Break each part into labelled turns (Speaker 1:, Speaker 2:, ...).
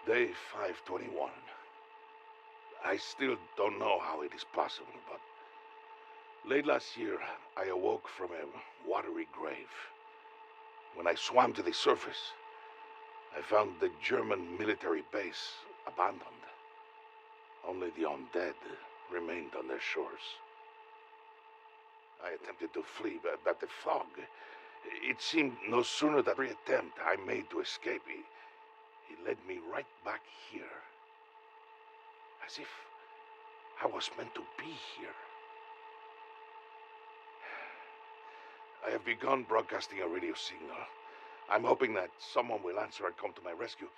Speaker 1: Day 521. I still don't know how it is possible, but late last year I awoke from a watery grave. When I swam to the surface, I found the German military base abandoned. Only the undead remained on their shores. I attempted to flee, but the fog, it seemed no sooner than every attempt I made to escape, it led me right back here. As if I was meant to be here. I have begun broadcasting a radio signal. I'm hoping that someone will answer and come to my rescue.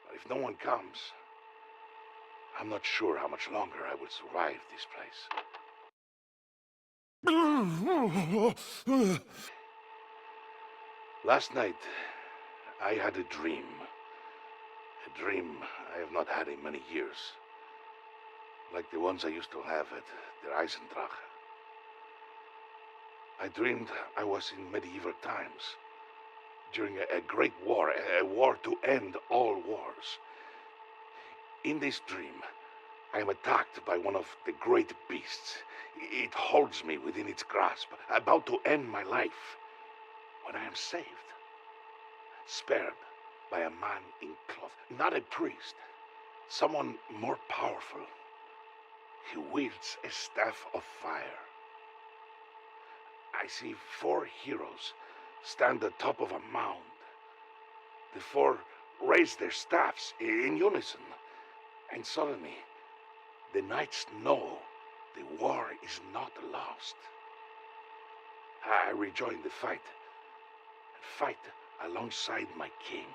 Speaker 1: But if no one comes, I'm not sure how much longer I will survive this place. Last night, I had a dream. A dream I have not had in many years. Like the ones I used to have at the Eisendrache. I dreamed I was in medieval times, during a great war, a war to end all wars. In this dream, I am attacked by one of the great beasts. It holds me within its grasp, about to end my life, when I am saved, spared by a man in cloth, not a priest, someone more powerful. He wields a staff of fire. I see 4 heroes stand atop of a mound. The 4 raise their staffs in unison, and suddenly the knights know the war is not lost. I rejoin the fight, and fight alongside my king.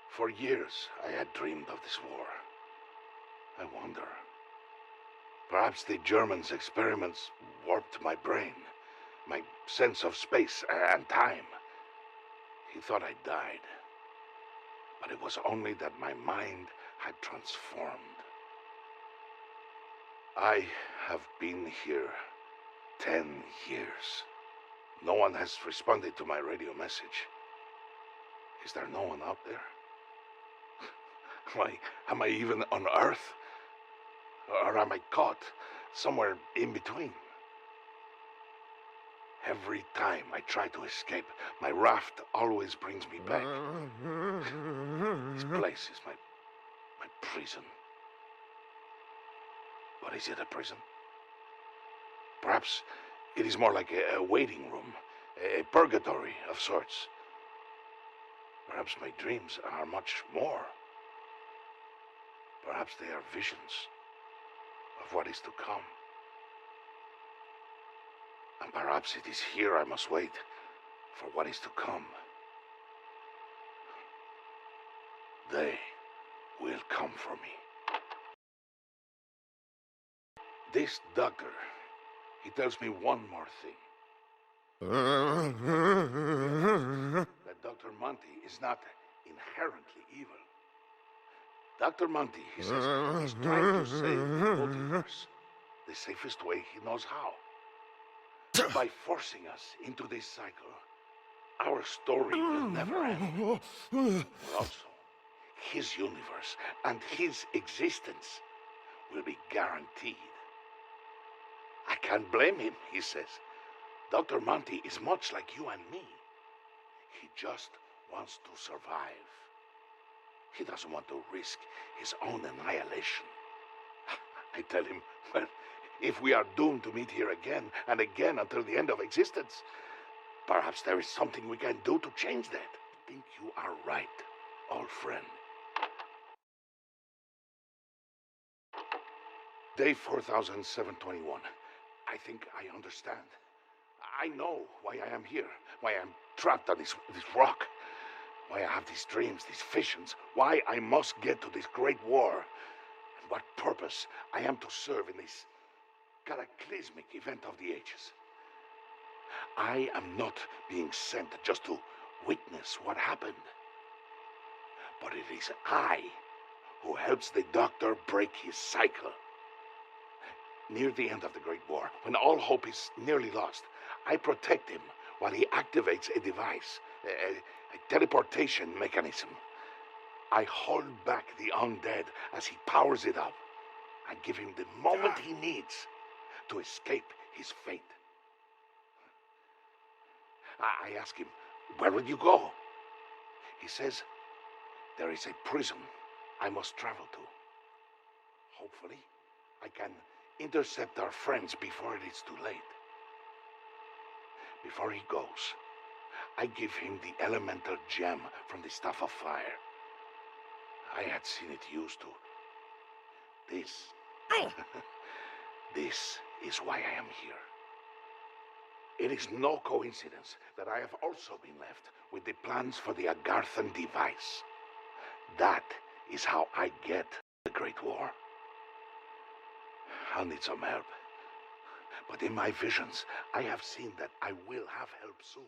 Speaker 1: For years I had dreamed of this war. I wonder, perhaps the Germans' experiments warped my brain, my sense of space and time. He thought I died, but it was only that my mind had transformed. I have been here 10 years. No one has responded to my radio message. Is there no one out there? Am I even on Earth? Or am I caught somewhere in between? Every time I try to escape, my raft always brings me back. This place is my prison. But is it a prison? Perhaps it is more like a waiting room, a purgatory of sorts. Perhaps my dreams are much more. Perhaps they are visions of what is to come. And perhaps it is here I must wait for what is to come. They will come for me. This doctor, he tells me one more thing. That Dr. Monty is not inherently evil. Dr. Monty, he says, is trying to save the multiverse the safest way he knows how. By forcing us into this cycle, our story will never end. But also, his universe and his existence will be guaranteed. I can't blame him, he says. Dr. Monty is much like you and me. He just wants to survive. He doesn't want to risk his own annihilation. I tell him, well, if we are doomed to meet here again and again until the end of existence, perhaps there is something we can do to change that. I think you are right, old friend. Day 4721. I think I understand. I know why I am here, why I am trapped on this rock, why I have these dreams, these visions, why I must get to this great war, and what purpose I am to serve in this cataclysmic event of the ages. I am not being sent just to witness what happened, but it is I who helps the Doctor break his cycle. Near the end of the Great War, when all hope is nearly lost, I protect him while he activates a device, a teleportation mechanism. I hold back the undead as he powers it up. I give him the moment he needs to escape his fate. I ask him, where will you go? He says, there is a prison I must travel to. Hopefully, I can intercept our friends before it is too late. Before he goes, I give him the elemental gem from the Staff of Fire. I had seen it used to. This is why I am here. It is no coincidence that I have also been left with the plans for the Agarthan device. That is how I get the Great War. I'll need some help. But in my visions, I have seen that I will have help soon.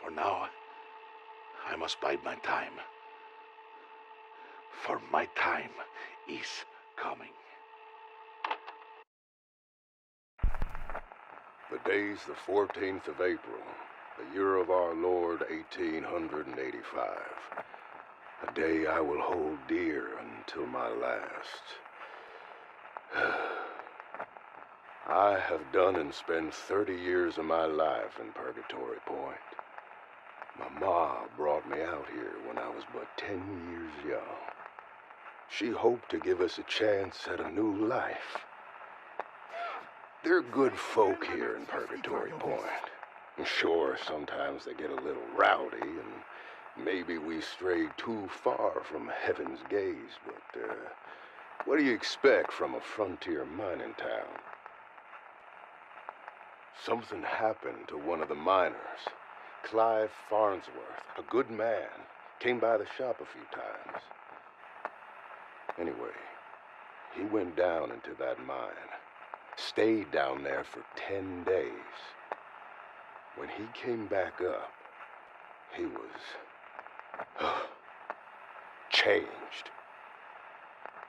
Speaker 1: For now, I must bide my time. For my time is coming.
Speaker 2: The day's the 14th of April, the year of our Lord 1885. A day I will hold dear until my last. I have done and spent 30 years of my life in Purgatory Point. My ma brought me out here when I was but 10 years young. She hoped to give us a chance at a new life. They're good folk here in Purgatory Point. Sure, sometimes they get a little rowdy, and maybe we strayed too far from heaven's gaze, but what do you expect from a frontier mining town? Something happened to one of the miners. Clive Farnsworth, a good man, came by the shop a few times. Anyway, he went down into that mine. Stayed down there for 10 days. When he came back up, he was changed.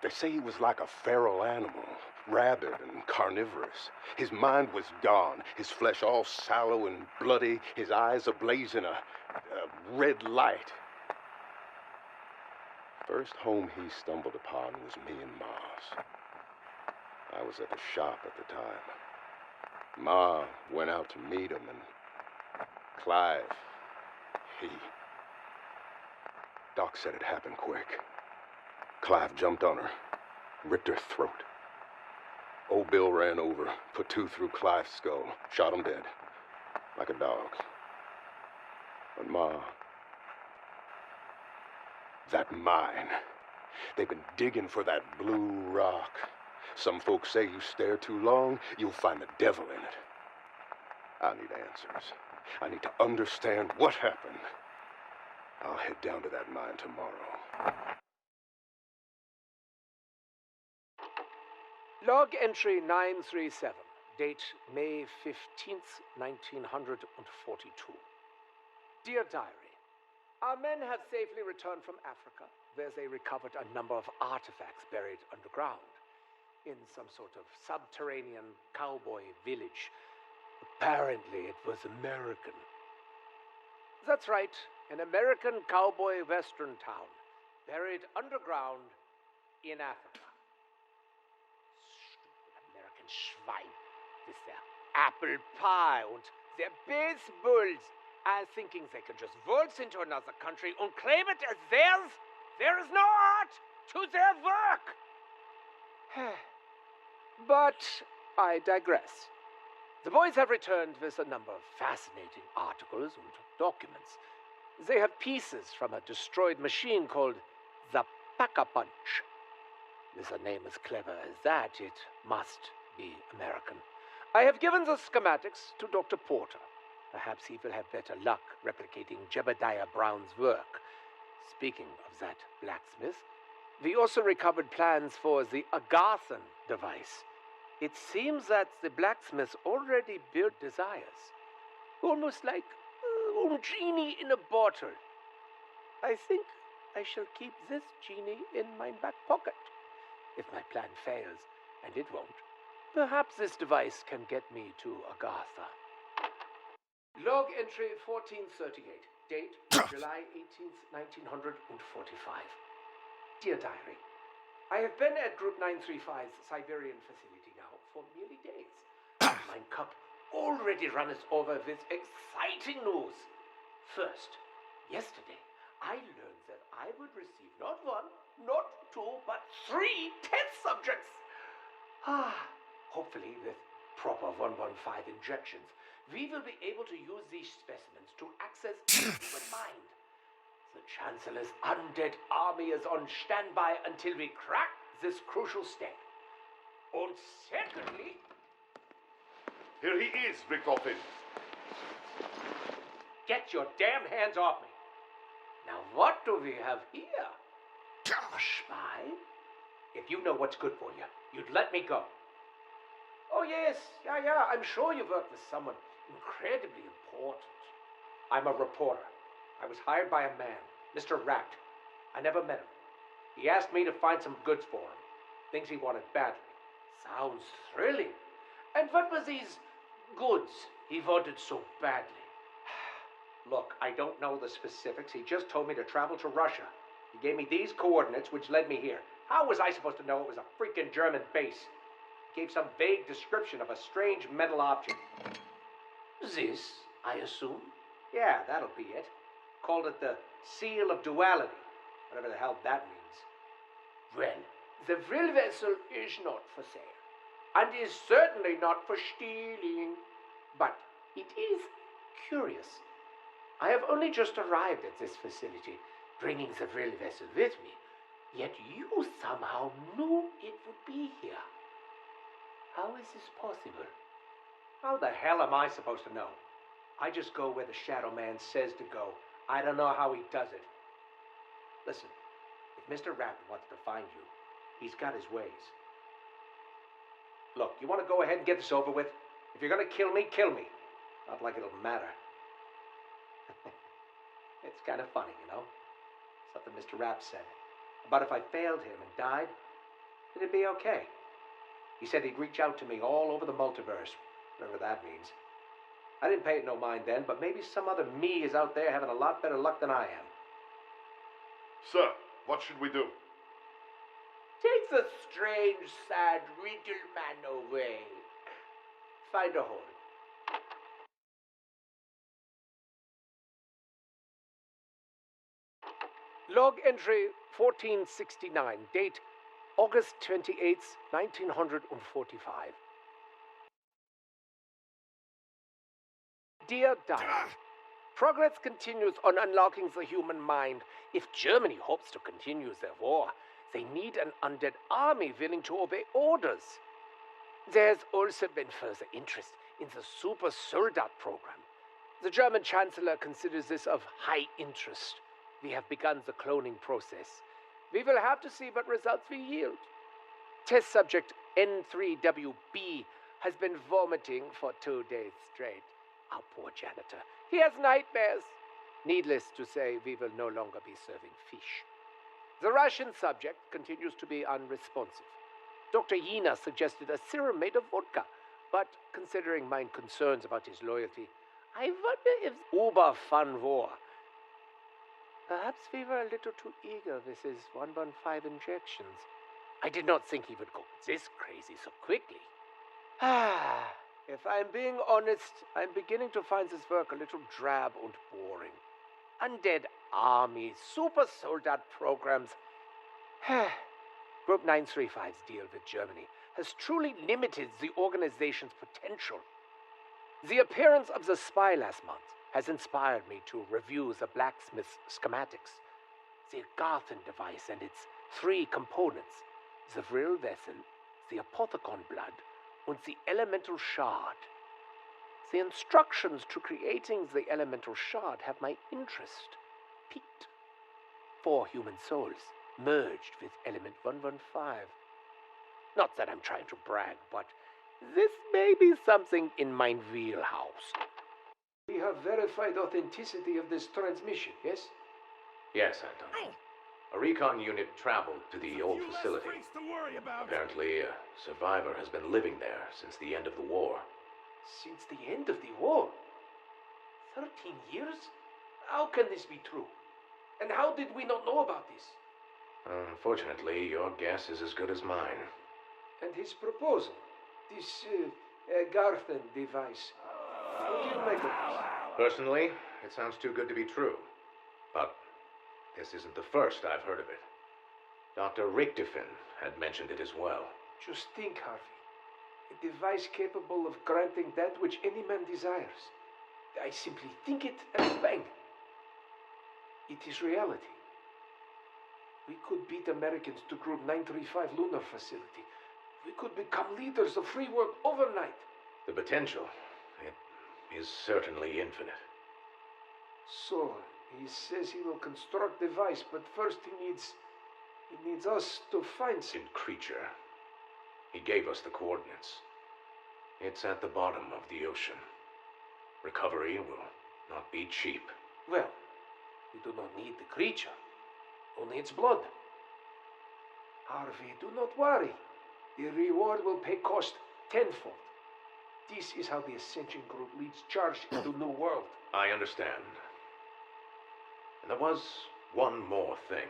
Speaker 2: They say he was like a feral animal, rabid and carnivorous. His mind was gone, his flesh all sallow and bloody, his eyes ablaze in a red light. First home he stumbled upon was me and Ma's. I was at the shop at the time. Ma went out to meet him, and Clive, Doc said it happened quick. Clive jumped on her, ripped her throat. Old Bill ran over, put two through Clive's skull, shot him dead, like a dog. But Ma, that mine, they've been digging for that blue rock. Some folks say you stare too long, you'll find the devil in it. I need answers. I need to understand what happened. I'll head down to that mine tomorrow.
Speaker 3: Log entry 937, date May 15th, 1942. Dear Diary, our men have safely returned from Africa, where they recovered a number of artifacts buried underground in some sort of subterranean cowboy village. Apparently it was American. That's right, an American cowboy western town, buried underground in Africa. Stupid American Schwein, with their apple pie and their baseballs, are thinking they can just waltz into another country and claim it as theirs. There is no art to their work. But I digress. The boys have returned with a number of fascinating articles and documents. They have pieces from a destroyed machine called the Pack-a-Punch. With a name as clever as that, it must be American. I have given the schematics to Dr. Porter. Perhaps he will have better luck replicating Jebediah Brown's work. Speaking of that blacksmith, we also recovered plans for the Agarthan device. It seems that the blacksmith already built desires, almost like a genie in a bottle. I think I shall keep this genie in my back pocket. If my plan fails, and it won't, perhaps this device can get me to Agartha. Log entry 1438, date July 18th, 1945. Dear Diary, I have been at Group 935's Siberian facility now for nearly days. My cup already runneth over with exciting news. First, yesterday, I learned that I would receive not one, not two, but 3 test subjects. Hopefully with proper 115 injections, we will be able to use these specimens to access the human mind. The Chancellor's undead army is on standby until we crack this crucial step. And secondly...
Speaker 1: Here he is, Toten.
Speaker 3: Get your damn hands off me. Now what do we have here? A spy? If you know what's good for you, you'd let me go. Oh yes, yeah, I'm sure you've worked with someone incredibly important. I'm a reporter. I was hired by a man, Mr. Rapt. I never met him. He asked me to find some goods for him. Things he wanted badly. Sounds thrilling. And what was these goods he wanted so badly? Look, I don't know the specifics. He just told me to travel to Russia. He gave me these coordinates, which led me here. How was I supposed to know it was a freaking German base? He gave some vague description of a strange metal object. This, I assume? Yeah, that'll be it. Called it the Seal of Duality. Whatever the hell that means. Well, the real vessel is not for sale. And is certainly not for stealing. But it is curious. I have only just arrived at this facility, bringing the real vessel with me. Yet you somehow knew it would be here. How is this possible? How the hell am I supposed to know? I just go where the Shadow Man says to go. I don't know how he does it. Listen, if Mr. Rapt wants to find you, he's got his ways. Look, you want to go ahead and get this over with? If you're going to kill me, kill me. Not like it'll matter. It's kind of funny, you know? Something Mr. Rapt said. About if I failed him and died, it'd be okay. He said he'd reach out to me all over the multiverse, whatever that means. I didn't pay it no mind then, but maybe some other me is out there having a lot better luck than I am.
Speaker 1: Sir, what should we do?
Speaker 3: Take the strange, sad riddle man away. Find a hole. Log entry 1469, date August 28th, 1945. Dear Diary, progress continues on unlocking the human mind. If Germany hopes to continue their war, they need an undead army willing to obey orders. There's also been further interest in the super soldat program. The German Chancellor considers this of high interest. We have begun the cloning process. We will have to see what results we yield. Test subject N3WB has been vomiting for 2 days straight. Our poor janitor. He has nightmares. Needless to say, we will no longer be serving fish. The Russian subject continues to be unresponsive. Dr. Yina suggested a serum made of vodka, but considering my concerns about his loyalty, I wonder if uber fun war. Perhaps we were a little too eager with his 115 injections. I did not think he would go this crazy so quickly. If I'm being honest, I'm beginning to find this work a little drab and boring. Undead armies, super soldat programs. Group 935's deal with Germany has truly limited the organization's potential. The appearance of the spy last month has inspired me to review the blacksmith's schematics. The Garthen device and its 3 components, the vril vessel, the apothecon blood, and the elemental shard. The instructions to creating the elemental shard have my interest piqued. 4 human souls merged with element 115. Not that I'm trying to brag, but this may be something in my wheelhouse. We have verified authenticity of this transmission, yes?
Speaker 4: Yes, Anton. A recon unit traveled to the old facility. Apparently, a survivor has been living there since the end of the war.
Speaker 3: Since the end of the war? 13 years? How can this be true? And how did we not know about this?
Speaker 4: Unfortunately, your guess is as good as mine.
Speaker 3: And his proposal, this Garthen device. What do you make of this?
Speaker 4: Personally, it sounds too good to be true. But this isn't the first I've heard of it. Dr. Richtofen had mentioned it as well.
Speaker 3: Just think, Harvey. A device capable of granting that which any man desires. I simply think it and bang. It is reality. We could beat Americans to Group 935 lunar facility. We could become leaders of free world overnight.
Speaker 4: The potential, it is certainly infinite.
Speaker 3: So, he says he will construct a device, but first he needs us to find some
Speaker 4: creature. He gave us the coordinates. It's at the bottom of the ocean. Recovery will not be cheap.
Speaker 3: Well, we do not need the creature, only its blood. Harvey, do not worry. The reward will pay cost tenfold. This is how the Ascension Group leads charge into New World.
Speaker 4: I understand. And there was one more thing.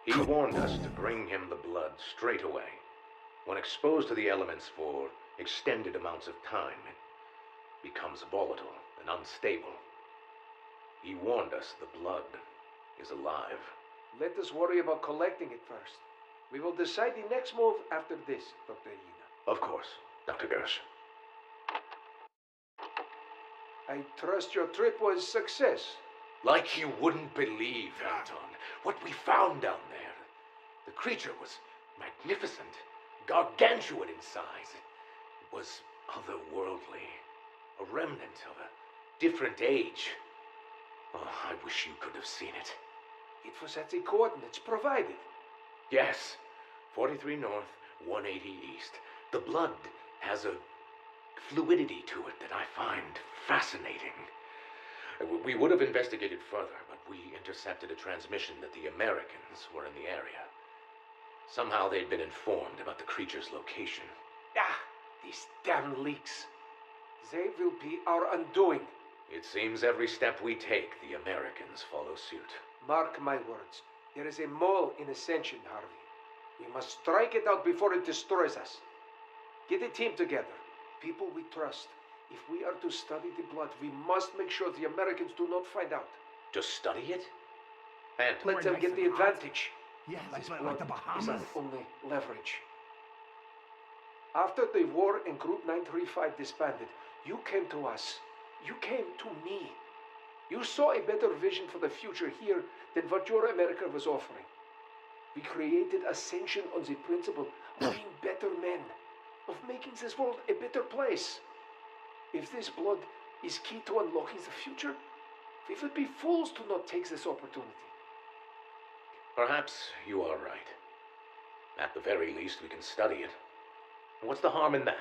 Speaker 4: He warned us to bring him the blood straight away. When exposed to the elements for extended amounts of time, it becomes volatile and unstable. He warned us the blood is alive.
Speaker 3: Let us worry about collecting it first. We will decide the next move after this, Dr. Ina.
Speaker 4: Of course, Dr. Gersh.
Speaker 3: I trust your trip was a success.
Speaker 4: Like you wouldn't believe, Anton, what we found down there. The creature was magnificent, gargantuan in size. It was otherworldly, a remnant of a different age. Oh, I wish you could have seen it.
Speaker 3: It was at the coordinates provided.
Speaker 4: Yes, 43 north, 180 east. The blood has a fluidity to it that I find fascinating. We would have investigated further, but we intercepted a transmission that the Americans were in the area. Somehow they'd been informed about the creature's location.
Speaker 3: Ah, these damn leaks. They will be our undoing.
Speaker 4: It seems every step we take, the Americans follow suit.
Speaker 3: Mark my words. There is a mole in Ascension, Harvey. We must strike it out before it destroys us. Get a team together. People we trust. If we are to study the blood, we must make sure the Americans do not find out.
Speaker 4: To study it? And
Speaker 3: let them get the advantage.
Speaker 5: Yeah, like
Speaker 3: This
Speaker 5: the
Speaker 3: blood is our
Speaker 5: Bahamas.
Speaker 3: only leverage. After the war and Group 935 disbanded, you came to us. You came to me. You saw a better vision for the future here than what your America was offering. We created Ascension on the principle of being better men, of making this world a better place. If this blood is key to unlocking the future, we would be fools to not take this opportunity.
Speaker 4: perhaps you are right. At the very least, we can study it. What's the harm in that?